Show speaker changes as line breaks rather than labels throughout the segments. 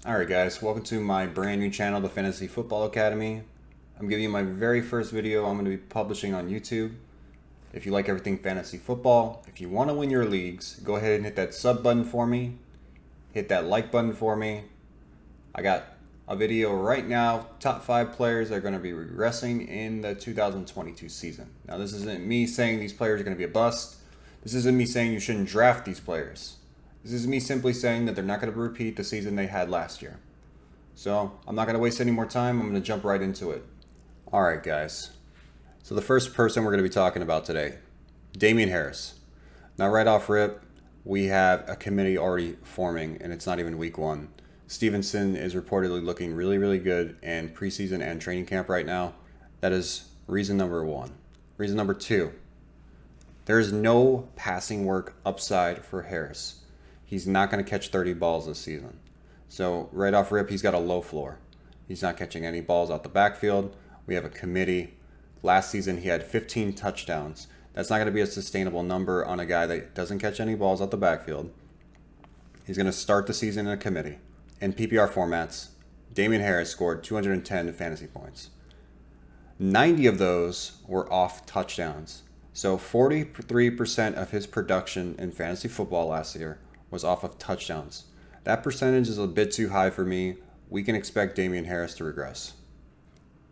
Alright guys, welcome to my brand new channel, the Fantasy Football Academy. I'm giving you my very first video I'm going to be publishing on YouTube. If you like everything fantasy football, if you want to win your leagues, go ahead and hit that sub button for me. Hit that like button for me. I got a video right now, top 5 players that are going to be regressing in the 2022 season. Now this isn't me saying these players are going to be a bust. This isn't me saying you shouldn't draft these players. This is me simply saying that they're not going to repeat the season they had last year. So I'm not going to waste any more time. I'm going to jump right into it. All right, guys. So the first person we're going to be talking about today, Damian Harris. Now, right off rip, we have a committee already forming, and it's not even week 1. Stevenson is reportedly looking really, really good in preseason and training camp right now. That is reason number 1. Reason number 2, there is no passing work upside for Harris. He's not going to catch 30 balls this season. So right off rip, he's got a low floor. He's not catching any balls out the backfield. We have a committee. Last season, he had 15 touchdowns. That's not going to be a sustainable number on a guy that doesn't catch any balls out the backfield. He's going to start the season in a committee. In PPR formats, Damian Harris scored 210 fantasy points. 90 of those were off touchdowns. So 43% of his production in fantasy football last year was off of touchdowns. That percentage is a bit too high for me. We can expect Damian Harris to regress.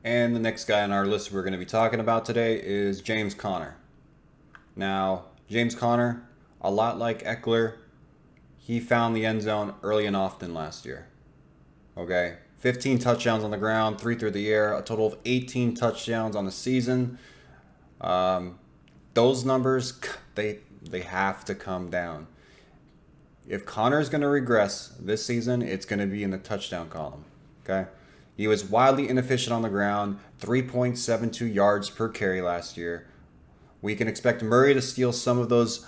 And the next guy on our list we're going to be talking about today is James Conner. Now, James Conner, a lot like Ekeler, he found the end zone early and often last year. Okay, 15 touchdowns on the ground, 3 through the air, a total of 18 touchdowns on the season. Those numbers, they have to come down. If Conner is going to regress this season, it's going to be in the touchdown column. Okay, he was wildly inefficient on the ground, 3.72 yards per carry last year. We can expect Murray to steal some of those,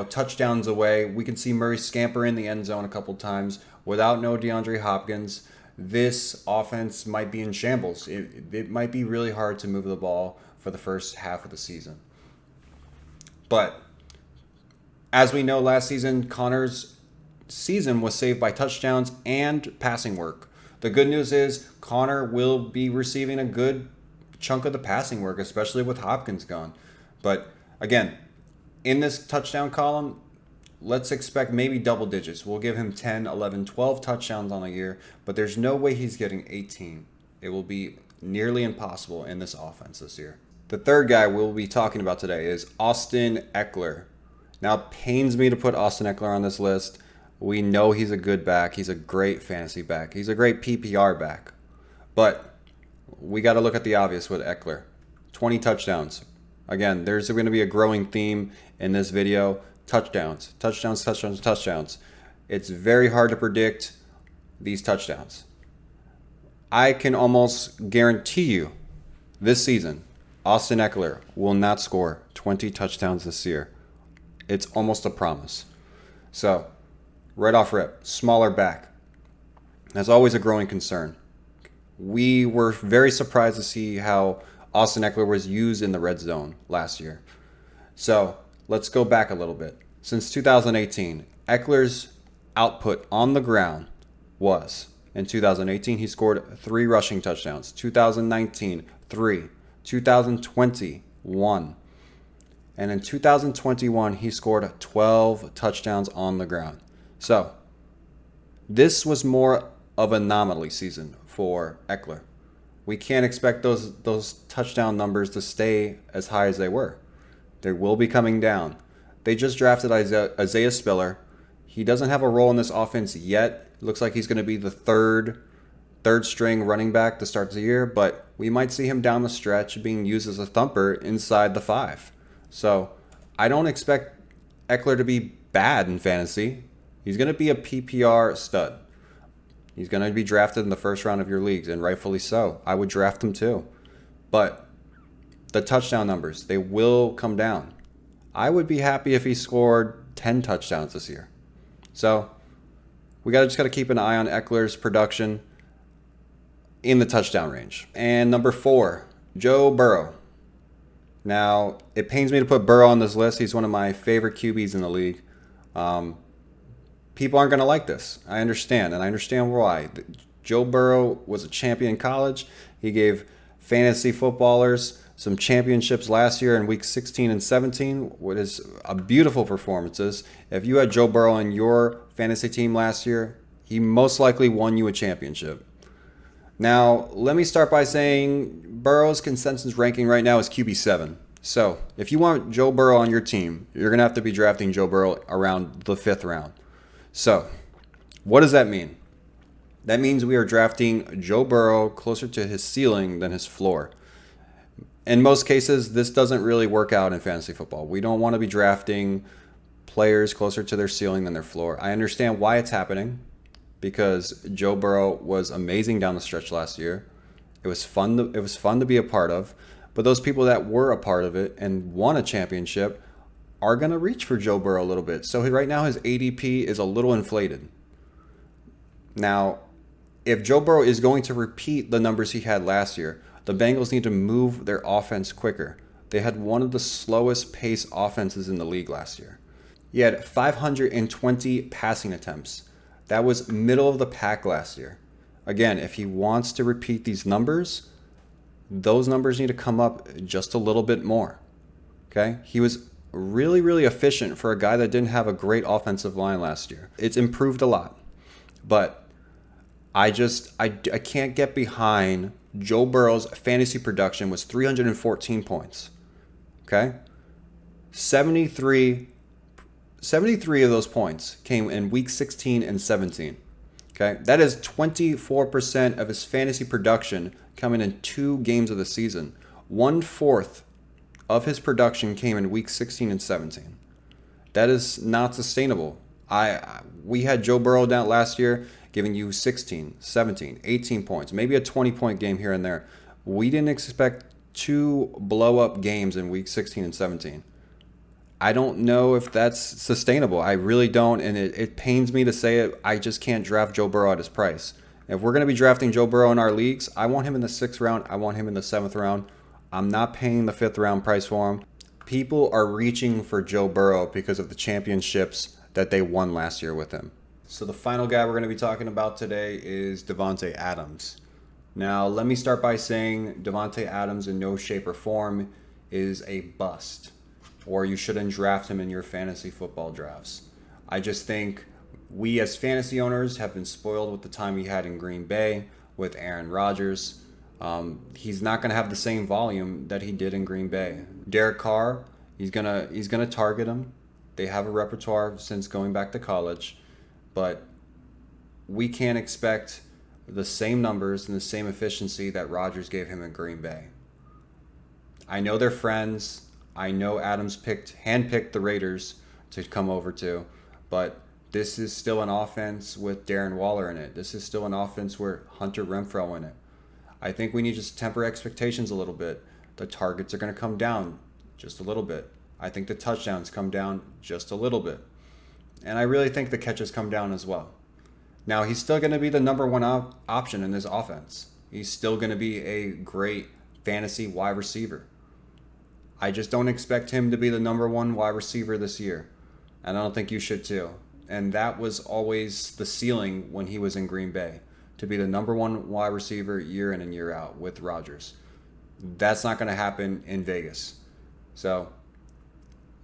touchdowns away. We can see Murray scamper in the end zone a couple times without no DeAndre Hopkins. This offense might be in shambles. It might be really hard to move the ball for the first half of the season. But as we know, last season, Conner's season was saved by touchdowns and passing work. The good news is Conner will be receiving a good chunk of the passing work, especially with Hopkins gone. But again, in this touchdown column, let's expect maybe double digits. We'll give him 10, 11, 12 touchdowns on a year, but there's no way he's getting 18. It will be nearly impossible in this offense this year. The third guy we'll be talking about today is Austin Ekeler. Now, it pains me to put Austin Ekeler on this list. We know he's a good back. He's a great fantasy back. He's a great PPR back. But we got to look at the obvious with Ekeler. 20 touchdowns. Again, there's going to be a growing theme in this video. Touchdowns, touchdowns, touchdowns, touchdowns. It's very hard to predict these touchdowns. I can almost guarantee you this season, Austin Ekeler will not score 20 touchdowns this year. It's almost a promise. So, right off rip, smaller back. That's always a growing concern. We were very surprised to see how Austin Ekeler was used in the red zone last year. So, let's go back a little bit. Since 2018, Ekeler's output on the ground was, in 2018, he scored 3 rushing touchdowns. 2019, 3. 2020, 1. And in 2021, he scored 12 touchdowns on the ground. So, this was more of an anomaly season for Ekeler. We can't expect those touchdown numbers to stay as high as they were. They will be coming down. They just drafted Isaiah Spiller. He doesn't have a role in this offense yet. It looks like he's going to be the third string running back to start the year, but we might see him down the stretch being used as a thumper inside the 5. So I don't expect Ekeler to be bad in fantasy. He's going to be a PPR stud. He's going to be drafted in the first round of your leagues, and rightfully so. I would draft him too. But the touchdown numbers, they will come down. I would be happy if he scored 10 touchdowns this year. So we just got to keep an eye on Ekeler's production in the touchdown range. And number 4, Joe Burrow. Now, it pains me to put Burrow on this list. He's one of my favorite QBs in the league. People aren't going to like this. I understand, and I understand why. Joe Burrow was a champion in college. He gave fantasy footballers some championships last year in week 16 and 17, what is a beautiful performances. If you had Joe Burrow in your fantasy team last year, he most likely won you a championship. Now, let me start by saying Burrow's consensus ranking right now is QB7. So, if you want Joe Burrow on your team, you're going to have to be drafting Joe Burrow around the 5th round. So, what does that mean? That means we are drafting Joe Burrow closer to his ceiling than his floor. In most cases, this doesn't really work out in fantasy football. We don't want to be drafting players closer to their ceiling than their floor. I understand why it's happening, because Joe Burrow was amazing down the stretch last year. It was fun to be a part of. But those people that were a part of it and won a championship are going to reach for Joe Burrow a little bit. So right now his ADP is a little inflated. Now, if Joe Burrow is going to repeat the numbers he had last year, the Bengals need to move their offense quicker. They had one of the slowest pace offenses in the league last year. He had 520 passing attempts. That was middle of the pack last year. Again, if he wants to repeat these numbers, those numbers need to come up just a little bit more. Okay? He was really, really efficient for a guy that didn't have a great offensive line last year. It's improved a lot. But I can't get behind Joe Burrow's fantasy production was 314 points. Okay? 73 of those points came in week 16 and 17. Okay? That is 24% of his fantasy production coming in 2 games of the season. 1/4 of his production came in week 16 and 17. That is not sustainable. We had Joe Burrow down last year giving you 16, 17, 18 points, maybe a 20-point game here and there. We didn't expect 2 blow-up games in week 16 and 17. I don't know if that's sustainable. I really don't, and it pains me to say it. I just can't draft Joe Burrow at his price. If we're going to be drafting Joe Burrow in our leagues, I want him in the 6th round. I want him in the 7th round. I'm not paying the 5th round price for him. People are reaching for Joe Burrow because of the championships that they won last year with him. So the final guy we're going to be talking about today is Devonta Adams. Now, let me start by saying Devonta Adams in no shape or form is a bust, or you shouldn't draft him in your fantasy football drafts. I just think we as fantasy owners have been spoiled with the time he had in Green Bay with Aaron Rodgers. He's not going to have the same volume that he did in Green Bay. Derek Carr, he's gonna target him. They have a repertoire since going back to college. But we can't expect the same numbers and the same efficiency that Rodgers gave him in Green Bay. I know they're friends. I know Adams handpicked the Raiders to come over to. But this is still an offense with Darren Waller in it. This is still an offense with Hunter Renfrow in it. I think we need to just temper expectations a little bit. The targets are going to come down just a little bit. I think the touchdowns come down just a little bit. And I really think the catches come down as well. Now, he's still going to be the number one option in this offense. He's still going to be a great fantasy wide receiver. I just don't expect him to be the number one wide receiver this year. And I don't think you should too. And that was always the ceiling when he was in Green Bay, to be the number one wide receiver year in and year out with Rodgers. That's not going to happen in Vegas. So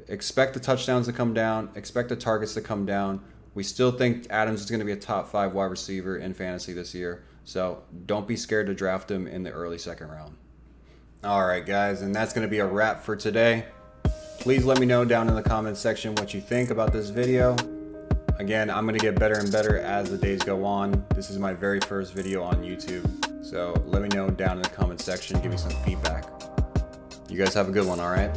expect the touchdowns to come down. Expect the targets to come down. We still think Adams is going to be a top 5 wide receiver in fantasy this year. So don't be scared to draft him in the early 2nd round. All right, guys, and that's going to be a wrap for today. Please let me know down in the comments section what you think about this video. Again, I'm going to get better and better as the days go on. This is my very first video on YouTube. So let me know down in the comments section. Give me some feedback. You guys have a good one, all right?